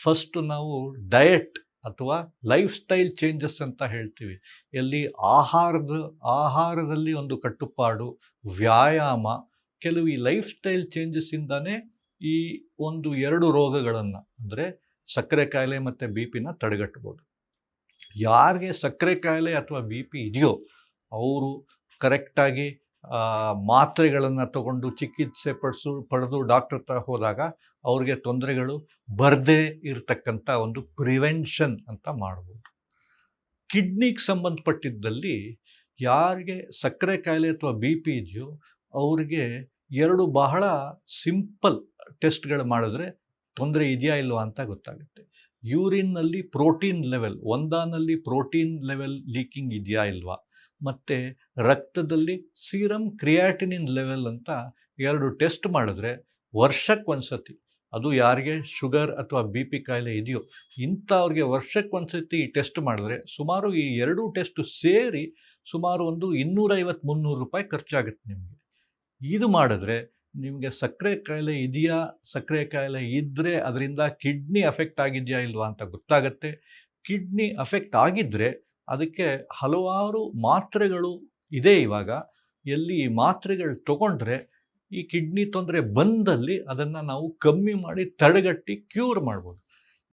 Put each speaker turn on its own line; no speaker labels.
First ನಾವು diet ಅಥವಾ life style changes ಅಂತ ಹೇಳ್ತೀವಿ. ಎಲ್ಲಿ ಆಹಾರದಲ್ಲಿ ಒಂದು ಕಟ್ಟುಪಾಡು, ವ್ಯಾಯಾಮ, ಕೆಲವು ಈ ಲೈಫ್ ಸ್ಟೈಲ್ ಚೇಂಜಸ್ಸಿಂದಾನೇ ಈ ಒಂದು 2 ರೋಗಗಳನ್ನು ಅಂದರೆ ಸಕ್ಕರೆ ಕಾಯಿಲೆ ಮತ್ತು ಬಿ ಪಿನ ತಡೆಗಟ್ಬೋದು. ಯಾರಿಗೆ ಸಕ್ಕರೆ ಕಾಯಿಲೆ ಅಥವಾ ಬಿ ಪಿ ಇದೆಯೋ ಅವರು ಕರೆಕ್ಟಾಗಿ ಮಾತ್ರೆಗಳನ್ನು ತಗೊಂಡು ಚಿಕಿತ್ಸೆ ಪಡೆದು ಡಾಕ್ಟರ್ ಹತ್ರ ಹೋದಾಗ ಅವ್ರಿಗೆ ತೊಂದರೆಗಳು ಬರದೇ ಇರತಕ್ಕಂಥ ಒಂದು ಪ್ರಿವೆನ್ಷನ್ ಅಂತ ಮಾಡ್ಬೋದು. ಕಿಡ್ನಿಗೆ ಸಂಬಂಧಪಟ್ಟಿದ್ದಲ್ಲಿ ಯಾರಿಗೆ ಸಕ್ಕರೆ ಕಾಯಿಲೆ ಅಥವಾ ಬಿ ಪಿ ಇದೆಯೋ ಅವ್ರಿಗೆ 2 ಬಹಳ ಸಿಂಪಲ್ ಟೆಸ್ಟ್ಗಳು ಮಾಡಿದ್ರೆ ತೊಂದರೆ ಇದೆಯಾ ಇಲ್ವಾ ಅಂತ ಗೊತ್ತಾಗುತ್ತೆ. ಯೂರಿನ್ನಲ್ಲಿ ಪ್ರೋಟೀನ್ ಲೆವೆಲ್, ಒಂದಾನಲ್ಲಿ ಪ್ರೋಟೀನ್ ಲೆವೆಲ್ ಲೀಕಿಂಗ್ ಇದೆಯಾ ಇಲ್ವಾ, ಮತ್ತು ರಕ್ತದಲ್ಲಿ ಸೀರಮ್ ಕ್ರಿಯಾಟಿನಿನ್ ಲೆವೆಲ್ ಅಂತ 2 ಟೆಸ್ಟ್ ಮಾಡಿದ್ರೆ ವರ್ಷಕ್ಕೊಂದ್ಸತಿ, ಅದು ಯಾರಿಗೆ ಶುಗರ್ ಅಥವಾ ಬಿ ಪಿ ಕಾಯಿಲೆ ಇದೆಯೋ ಇಂಥವ್ರಿಗೆ ವರ್ಷಕ್ಕೊಂದ್ಸತಿ ಈ ಟೆಸ್ಟ್ ಮಾಡಿದ್ರೆ ಸುಮಾರು ಈ 2 ಟೆಸ್ಟ್ ಸೇರಿ ಸುಮಾರು ಒಂದು 250-300 ರೂಪಾಯಿ ಖರ್ಚಾಗುತ್ತೆ ನಿಮಗೆ. ಇದು ಮಾಡಿದ್ರೆ ನಿಮಗೆ ಸಕ್ಕರೆ ಕಾಯಿಲೆ ಇದೆಯಾ, ಸಕ್ಕರೆ ಕಾಯಿಲೆ ಇದ್ದರೆ ಅದರಿಂದ ಕಿಡ್ನಿ ಅಫೆಕ್ಟ್ ಆಗಿದೆಯಾ ಇಲ್ವಾ ಅಂತ ಗೊತ್ತಾಗತ್ತೆ. ಕಿಡ್ನಿ ಅಫೆಕ್ಟ್ ಆಗಿದ್ದರೆ ಅದಕ್ಕೆ ಹಲವಾರು ಮಾತ್ರೆಗಳು ಇದೆ ಇವಾಗ. ಎಲ್ಲಿ ಈ ಮಾತ್ರೆಗಳು ತಗೊಂಡ್ರೆ ಈ ಕಿಡ್ನಿ ತೊಂದರೆ ಬಂದಲ್ಲಿ ಅದನ್ನು ನಾವು ಕಮ್ಮಿ ಮಾಡಿ ತಡೆಗಟ್ಟಿ ಕ್ಯೂರ್ ಮಾಡ್ಬೋದು.